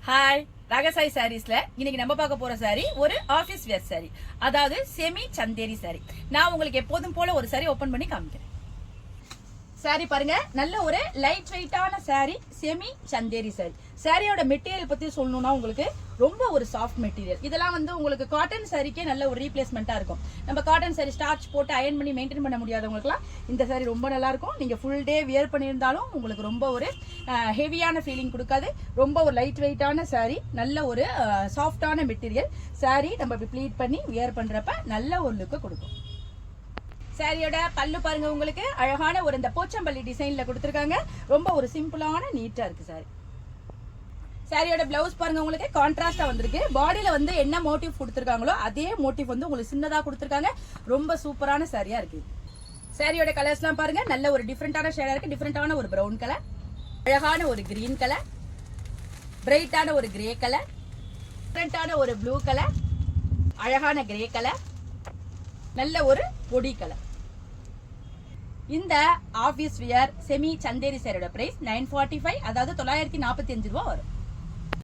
Hi ராகசாய் சாரீஸ்ல இன்னைக்கு நம்ம பார்க்க போற சாரி ஒரு ஆபீஸ் வேர் சாரி, அதாவது செமி சந்தேரி சாரி. நான் உங்களுக்கு எப்போதும் போல ஒரு சாரி ஓபன் பண்ணி காமிக்கிறேன். சாரி பாருங்க, நல்ல ஒரு லைட் வெயிட்டான சாரி, செமி சந்தேரி சாரி. சாரியோட மெட்டீரியல் பத்தி சொல்லணும்னா உங்களுக்கு ரொம்ப ஒரு சாஃப்ட் மெட்டீரியல். இதெல்லாம் வந்து உங்களுக்கு காட்டன் சாரிக்கே நல்ல ஒரு ரீப்ளேஸ்மெண்டா இருக்கும். நம்ம காட்டன் சாரி ஸ்டார்ச் போட்டு அயன் பண்ணி மெயின்டைன் பண்ண முடியாதவங்களுக்குலாம் இந்த சாரி ரொம்ப நல்லா இருக்கும். நீங்க ஃபுல் டே வியர் பண்ணியிருந்தாலும் உங்களுக்கு ரொம்ப ஒரு ஹெவியான ஃபீலிங் கொடுக்காது. ரொம்ப ஒரு லைட் வெயிட்டான சாரி, நல்ல ஒரு சாஃப்டான மெட்டீரியல் சாரி. நம்ம இப்படி ப்ளீட் பண்ணி வியர் பண்றப்ப நல்ல ஒரு லுக்கு கொடுக்கும். சாரியோட பல்லு பாருங்க, உங்களுக்கு அழகான ஒரு இந்த போச்சம்பள்ளி டிசைன்ல கொடுத்துருக்காங்க. ரொம்ப ஒரு சிம்பிளான நீட்டா இருக்கு சாரி. சாரியோட பிளவுஸ் பாருங்க, உங்களுக்கு கான்ட்ராஸ்டா வந்திருக்கு. பாடியில வந்து என்ன மோட்டிவ் கொடுத்துருக்காங்களோ அதே மோட்டிவ் வந்து உங்களுக்கு சின்னதா கொடுத்துருக்காங்க. ரொம்ப சூப்பரான சாரியா இருக்கு. சாரியோட கலர்ஸ்லாம் பாருங்க, நல்ல ஒரு டிஃப்ரெண்டான ஷேடா இருக்கு. டிஃப்ரெண்டான ஒரு பிரவுன் கலர், அழகான ஒரு கிரீன் கலர், பிரைட்டான ஒரு கிரே கலர், டிஃப்ரெண்டான ஒரு ப்ளூ கலர், அழகான கிரே கலர், நல்ல ஒரு பொடி கலர். இந்த ஆபீஸ் வியர் செமி சந்தேரி சாரியோட பிரைஸ் 945, அதாவது 945 ரூபாய் வரும்.